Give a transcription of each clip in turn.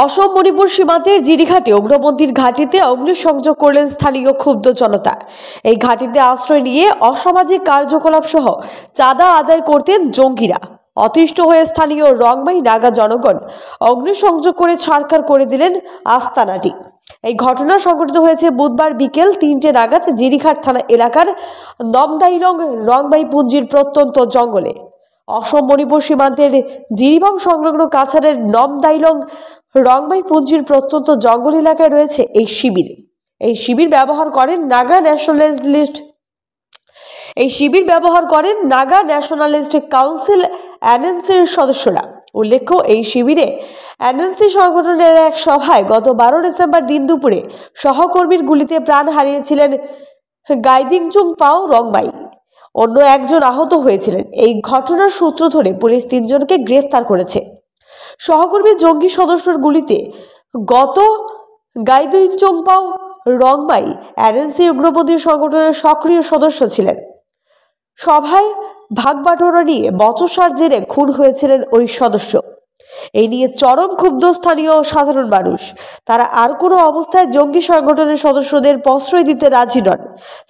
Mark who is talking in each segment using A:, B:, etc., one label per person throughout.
A: অসম মণিপুর সীমান্তের জিরিঘাটে উগ্রপন্থীর ঘাঁটিতে অগ্নিসংযোগ করলেন স্থানীয় ক্ষুব্ধ জনতা। এই ঘাঁটিতে আশ্রয় নিয়ে অসামাজিক কার্যকলাপ সহ চাঁদা আদায় করতেন জঙ্গিরা। অতিষ্ঠ হয়ে স্থানীয় রংমাই নাগা জনগণ অগ্নিসংযোগ করে ছাড়খাড় করে দিলেন আস্তানাটি। এই ঘটনা সংঘটিত হয়েছে বুধবার বিকেল ৩টে নাগাদ জিরিঘাট থানা এলাকার নমদাইলং রংমাই পুঞ্জির প্রত্যন্ত জঙ্গলে। অসম মণিপুর সীমান্তের জিরিবাম সংলগ্ন কাছাড়ের নমদাইলং রংমাই পুঞ্জির প্রত্যন্ত জঙ্গল এলাকায় রয়েছে এই শিবির। এই শিবির ব্যবহার করেন নাগা ন্যাশনালিস্ট কাউন্সিল এনএনসির সদস্যরা। উল্লেখ্য, এই শিবিরে এনএনসি সংগঠনের এক সভায় গত 12 ডিসেম্বর দিন দুপুরে সহকর্মীর গুলিতে প্রাণ হারিয়েছিলেন গাইদিংচুং পাও রংমাই। অন্য একজন আহত হয়েছিলেন। এই ঘটনার সূত্র ধরে পুলিশ 3 জনকে গ্রেফতার করেছে। সহকর্মী জঙ্গি সদস্যর গুলিতে গত গাইদিংচুং পাও রংমাই এনএনসি উগ্রপন্থী সংগঠনের সক্রিয় সদস্য ছিলেন। সভায় ভাগবাটোয়ারা নিয়ে বচসার জেরে খুন হয়েছিলেন ওই সদস্য। এই নিয়ে চরম ক্ষুব্ধ স্থানীয় সাধারণ মানুষ। তারা আর কোনো অবস্থায় জঙ্গি সংগঠনের সদস্যদের প্রশ্রয় দিতে রাজি নন।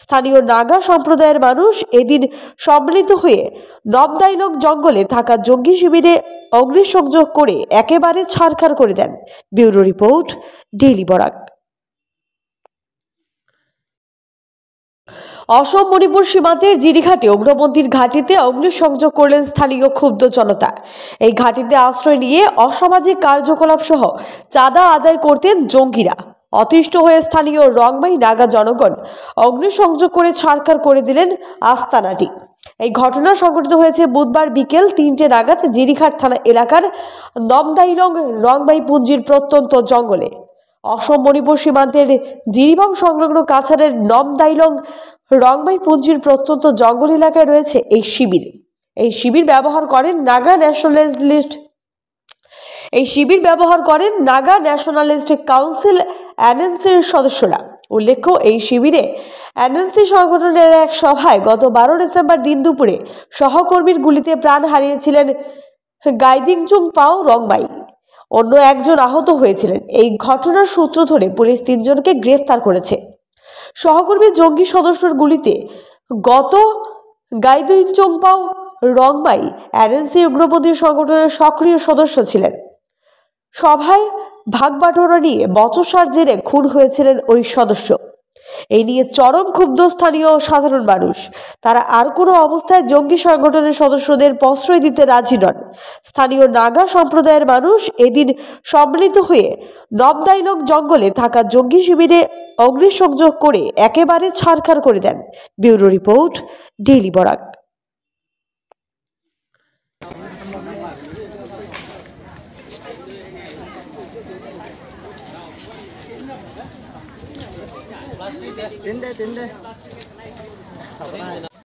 A: স্থানীয় নাগা সম্প্রদায়ের মানুষ এদিন সম্মিলিত হয়ে নমদাইলং জঙ্গলে থাকা জঙ্গি শিবিরে অগ্নিসংযোগ করে একেবারে ছাড়খাড় করে দেন। Bureau report, daily Barak. Assam Manipur সীমান্তের জিরিঘাটে উগ্রপন্থীর ঘাঁটিতে অগ্নিসংযোগ করলেন স্থানীয় ক্ষুব্ধ জনতা। এই ঘাঁটিতে আশ্রয় নিয়ে অসামাজিক কার্যকলাপ সহ চাঁদা আদায় করতেন জঙ্গিরা। অতিষ্ঠ হয়ে স্থানীয় রংমাই নাগা জনগণ অগ্নিসংযোগ করে ছাড়খাড় করে দিলেন আস্তানাটি। এই ঘটনা সংঘটিত হয়েছে বুধবার বিকেল 3টে নাগাদ জিরিঘাট থানা এলাকার নমদাইলং রংমাই পুঞ্জির প্রত্যন্ত জঙ্গলে। অসম মণিপুর সীমান্তের জিরিবাম সংলগ্ন কাছাড়ের নমদাইলং রংমাই পুঞ্জির প্রত্যন্ত জঙ্গল এলাকায় রয়েছে এই শিবির। এই শিবির ব্যবহার করেন নাগা ন্যাশনালিস্ট কাউন্সিল এনএনসির সদস্যরা। উল্লেখ্য, এই শিবিরে এনএনসি সংগঠনের এক সভায় গত 12 ডিসেম্বর দিন দুপুরে সহকর্মীর গুলিতে প্রাণ হারিয়েছিলেন গাইদিংচুং পাও রংমাই। অন্য একজন আহত হয়েছিলেন। এই ঘটনার সূত্র ধরে পুলিশ 3 জনকে গ্রেফতার করেছে। সহকর্মী জঙ্গি সদস্যর গুলিতে গত গাইদিংচুং পাও রংমাই এনএনসি উগ্রপন্থী সংগঠনের সক্রিয় সদস্য ছিলেন। সভায় ভাগবাটোয়ারা নিয়ে বচসার জেরে খুন হয়েছিলেন ওই সদস্য। এই নিয়ে চরম ক্ষুব্ধ স্থানীয় সাধারণ মানুষ। তারা আর কোনো অবস্থায় জঙ্গি সংগঠনের সদস্যদের প্রশ্রয় দিতে রাজি নন। স্থানীয় নাগা সম্প্রদায়ের মানুষ এদিন সম্মিলিত হয়ে নমদাইলং জঙ্গলে থাকা জঙ্গি শিবিরে অগ্নিসংযোগ করে একেবারে ছাড়খাড় করে দেন। Bureau report, daily Barak.
B: তিনটে